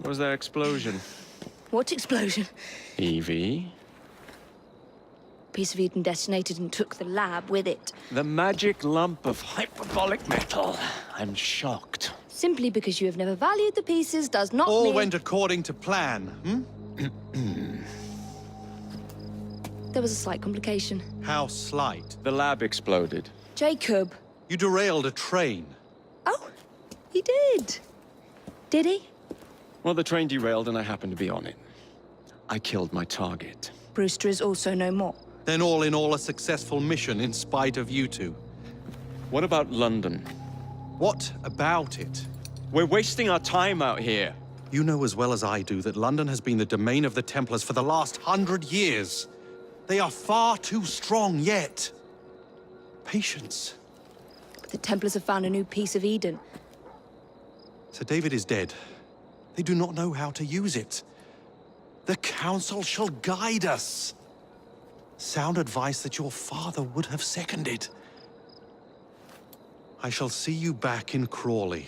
Was there explosion? What explosion? Evie? Piece of Eden detonated and took the lab with it. The magic lump of hyperbolic metal. I'm shocked. Simply because you have never valued the pieces does not All mean... went according to plan, There was a slight complication. How slight. The lab exploded. Jacob. You derailed a train. Oh, he did. Did he? Well, the train derailed and I happened to be on it. I killed my target. Brewster is also no more. Then all in all a successful mission in spite of you two. What about London? What about it? We're wasting our time out here. You know as well as I do that London has been the domain of the Templars for the last 100 years. They are far too strong yet. Patience. The Templars have found a new piece of Eden. Sir David is dead. They do not know how to use it. The Council shall guide us. Sound advice that your father would have seconded. I shall see you back in Crawley.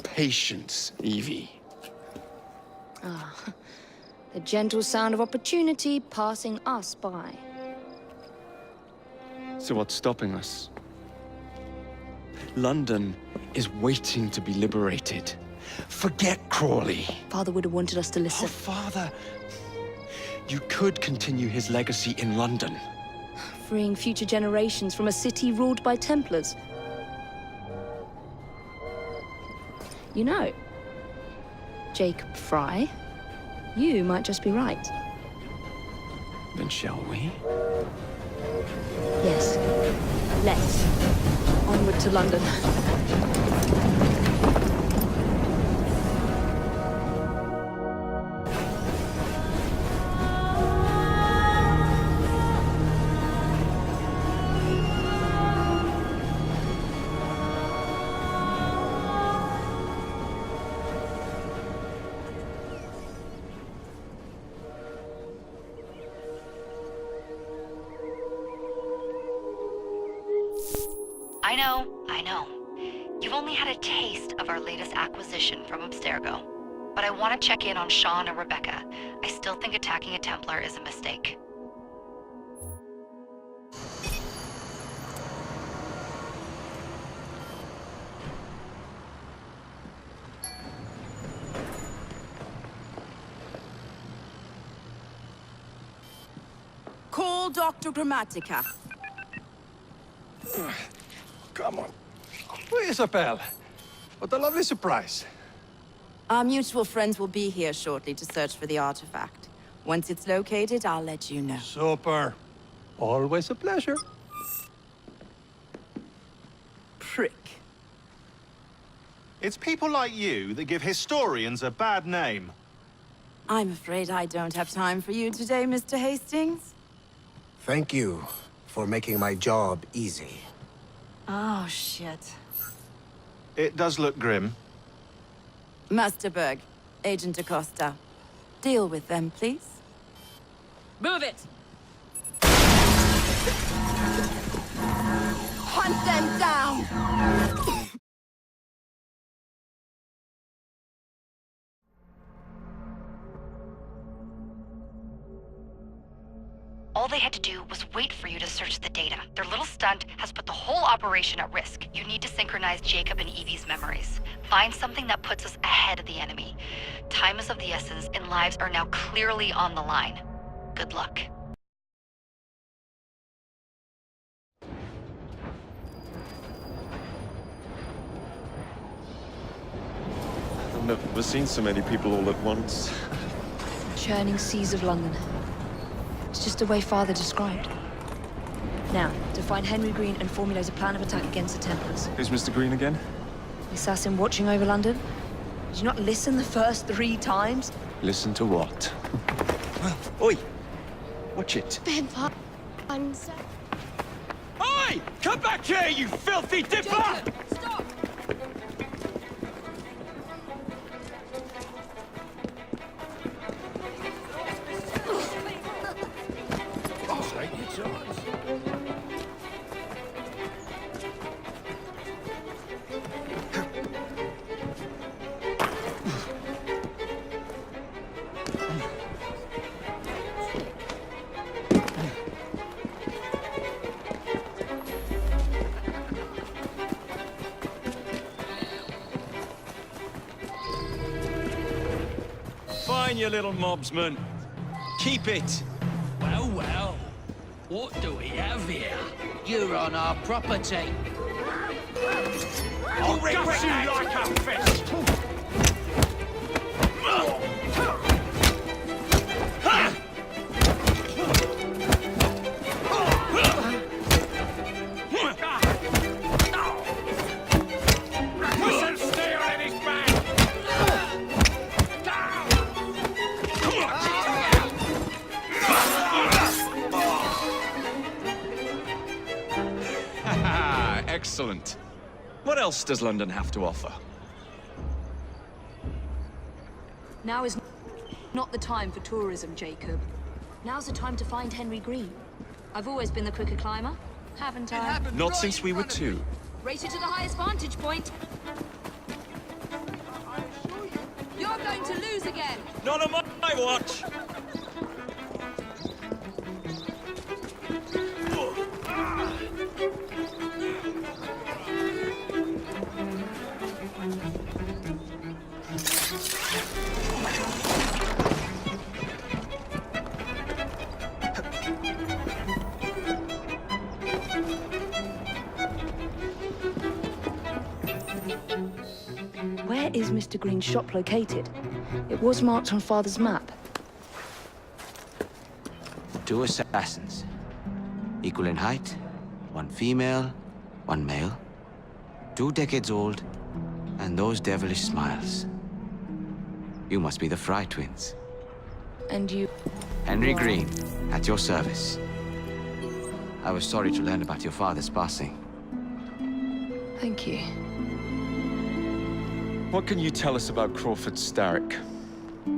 Patience, Evie. The gentle sound of opportunity passing us by. So what's stopping us? London is waiting to be liberated. Forget Crawley. Father would have wanted us to Oh, listen. Father. You could continue his legacy in London. Freeing future generations from a city ruled by Templars. You know, Jacob Fry, you might just be right. Then shall we? Yes. Let's. Onward to London. I know. You've only had a taste of our latest acquisition from Abstergo. But I want to check in on Sean and Rebecca. I still think attacking a Templar is a mistake. Call Dr. Grammatica. Come on. Isabel. What a lovely surprise. Our mutual friends will be here shortly to search for the artifact. Once it's located, I'll let you know. Super. Always a pleasure. Prick. It's people like you that give historians a bad name. I'm afraid I don't have time for you today, Mr. Hastings. Thank you for making my job easy. Oh, shit. It does look grim. Master Berg, Agent Acosta. Deal with them, please. Move it! Hunt them down! All they had to do was wait for you to search the data. Their little stunt has put the whole operation at risk. You need to synchronize Jacob and Evie's memories. Find something that puts us ahead of the enemy. Time is of the essence, and lives are now clearly on the line. Good luck. I've never seen so many people all at once. Churning seas of London. It's just the way Father described. Now, to find Henry Green and formulate a plan of attack against the Templars. Who's Mr. Green again? The assassin watching over London? Did you not listen the first 3 times? Listen to what? Oi! Watch it. Vampire. Oi! Come back here, you filthy dipper! Stop! fine, you little mobsman. Keep it. Well, well. What do we have here? You're on our property. I'll gut you like a fish! Excellent. What else does London have to offer? Now is not the time for tourism, Jacob. Now's the time to find Henry Green. I've always been the quicker climber, haven't I? Not since we were two. Race you to the highest vantage point. You're going to lose again. Not on my watch! Where is Mr. Green's shop located? It was marked on Father's map. 2 assassins. Equal in height, 1 female, 1 male. 2 decades old, and those devilish smiles. You must be the Fry twins. And you... Henry Green, at your service. I was sorry to learn about your father's passing. Thank you. What can you tell us about Crawford Starrick?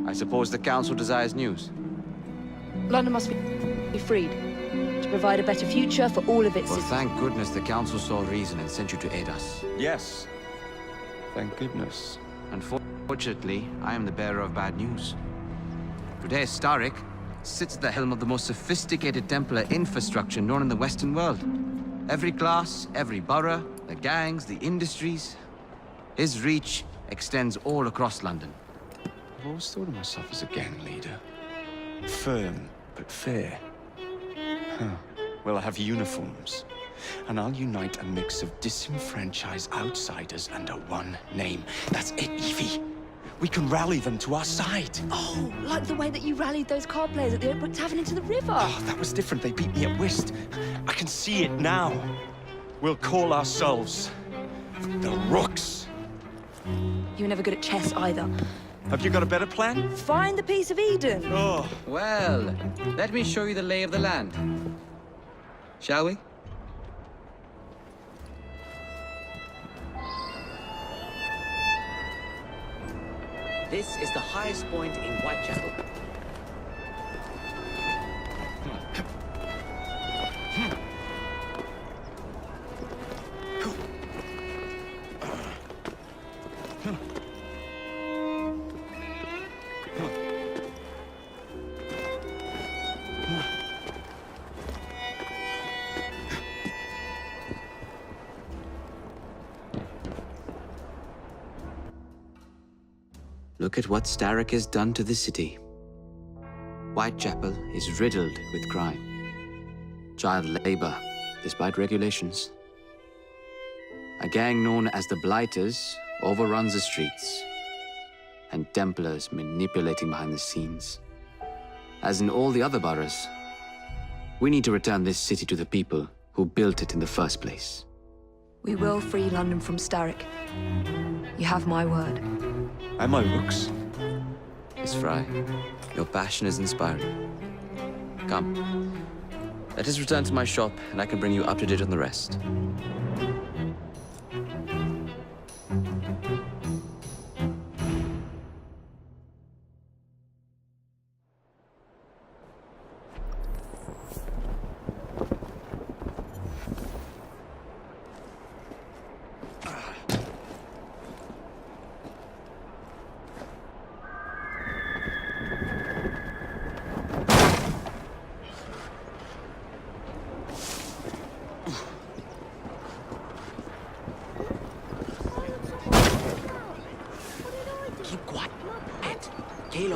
I suppose the Council desires news. London must be freed to provide a better future for all of its Well, citizens. thank goodness the Council saw reason and sent you to aid us. Yes. Thank goodness. Unfortunately, I am the bearer of bad news. Today, Starrick sits at the helm of the most sophisticated Templar infrastructure known in the Western world. Every class, every borough, the gangs, the industries. His reach extends all across London. I've always thought of myself as a gang leader. Firm, but fair. Huh. Well, I have uniforms. And I'll unite a mix of disenfranchised outsiders under one name. That's it, Evie. We can rally them to our side. Oh, like the way that you rallied those card players at the Oakbrook Tavern into the river. Oh, that was different. They beat me at whist. I can see it now. We'll call ourselves the Rooks. You were never good at chess either. Have you got a better plan? Find the piece of Eden. Oh, Well, let me show you the lay of the land. Shall we? This is the highest point in Whitechapel. Look at what Starrick has done to the city. Whitechapel is riddled with crime. Child labor, despite regulations. A gang known as the Blighters overruns the streets, and Templars manipulating behind the scenes. As in all the other boroughs, we need to return this city to the people who built it in the first place. We will free London from Starrick. You have my word. am I Rooks? Miss Fry, your passion is inspiring. Come, let us return to my shop, and I can bring you up to date on the rest.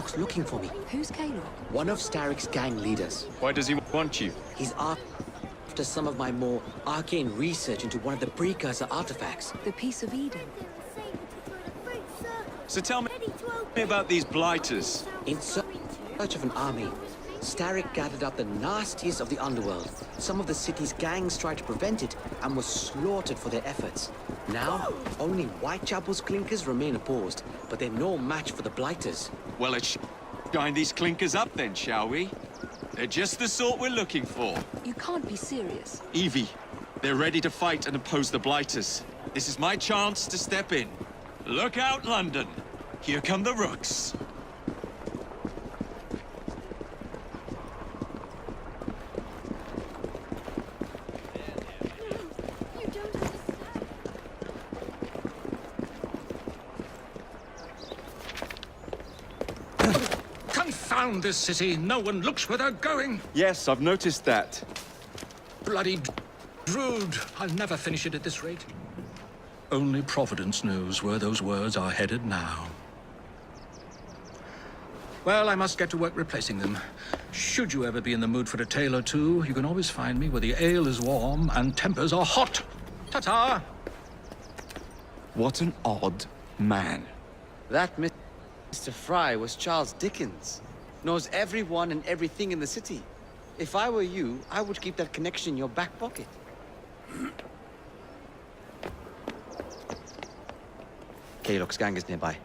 Kaylock's looking for me. Who's Kaylock? One of Starrick's gang leaders. Why does he want you? He's after some of my more arcane research into one of the precursor artifacts. The Piece of Eden. So tell me about these blighters. In search of an army, Starrick gathered up the nastiest of the underworld. Some of the city's gangs tried to prevent it and were slaughtered for their efforts. Now, only Whitechapel's clinkers remain opposed, but they're no match for the blighters. Well, let's shine these clinkers up then, shall we? They're just the sort we're looking for. You can't be serious. Evie, they're ready to fight and oppose the blighters. This is my chance to step in. Look out, London. Here come the rooks. Confound this city. No one looks where they're going. Yes, I've noticed that. Bloody Drood. I'll never finish it at this rate. Only Providence knows where those words are headed now. Well, I must get to work replacing them. Should you ever be in the mood for a tale or two, you can always find me where the ale is warm and tempers are hot. Ta-ta! What an odd man. That Mr. Fry was Charles Dickens. Knows everyone and everything in the city. If I were you, I would keep that connection in your back pocket. Kaylock's gang is nearby.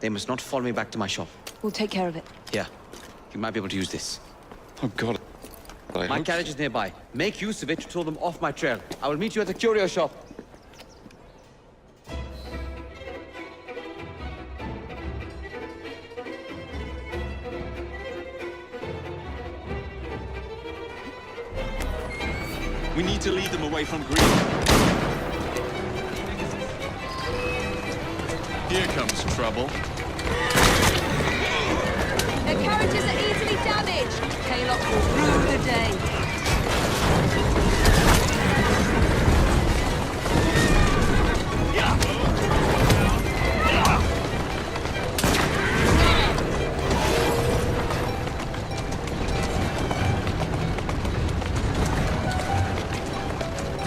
They must not follow me back to my shop. We'll take care of it. Here, you might be able to use this. Oh, God. My carriage is nearby. Make use of it to throw them off my trail. I will meet you at the curio shop. We need to lead them away from Green. Here comes trouble. Their carriages are easily damaged. Kaylock will rue the day.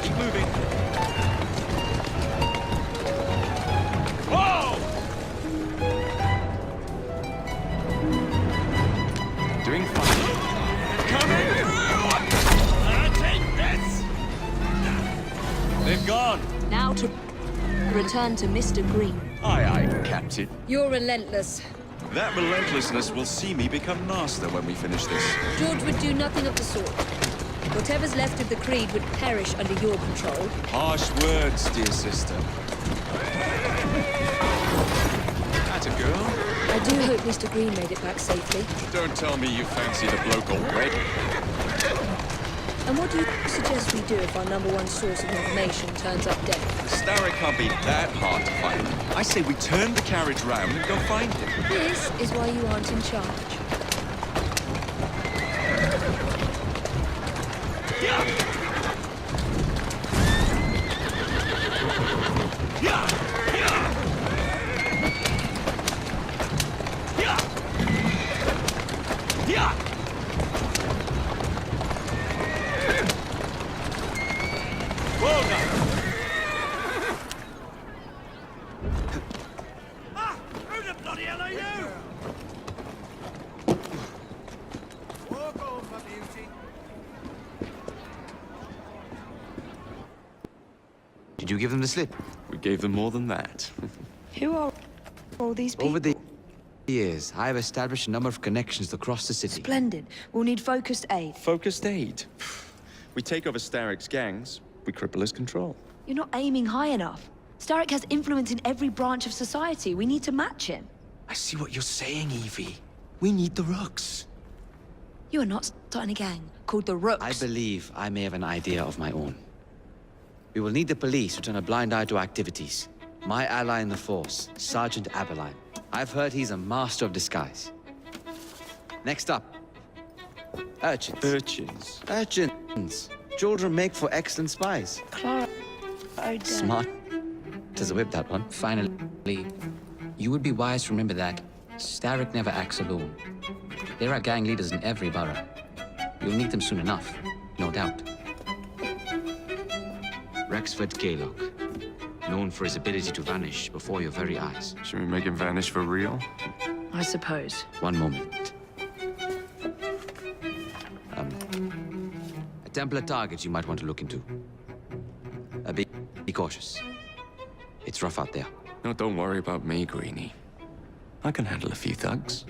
Keep moving. Whoa! Doing fine. Coming through! Take this! They've gone. Now to return to Mr. Green. Aye, aye, Captain. You're relentless. That relentlessness will see me become master when we finish this. George would do nothing of the sort. Whatever's left of the Creed would perish under your control. Harsh words, dear sister. That's a girl. I do hope Mr. Green made it back safely. Don't tell me you fancy the bloke already. And what do you suggest we do if our number one source of information turns up dead? Starrick can't be that hard to find. I say we turn the carriage round and go find him. This is why you aren't in charge. Well done. Who the bloody hell are you? Walk on, my beauty. Did you give them the slip? We gave them more than that. Who are all these people? Over the years, I have established a number of connections across the city. Splendid. We'll need focused aid. Focused aid. We take over Starrick's gangs, we cripple his control. You're not aiming high enough. Starrick has influence in every branch of society. We need to match him. I see what you're saying, Evie. We need the rooks. You are not starting a gang called the Rooks. I believe I may have an idea of my own. We will need the police to turn a blind eye to activities. My ally in the force, Sergeant Aberline. I've heard he's a master of disguise. Next up, urchins. Urchins. Urchins. Children make for excellent spies. Clara O'Day. Smart as a whip, that one. Finally, you would be wise to remember that. Starrick never acts alone. There are gang leaders in every borough. You'll meet them soon enough, no doubt. Rexford Gaylock, known for his ability to vanish before your very eyes. Should we make him vanish for real? I suppose. One moment. A Templar target you might want to look into. Be cautious. It's rough out there. No, don't worry about me, Greenie. I can handle a few thugs.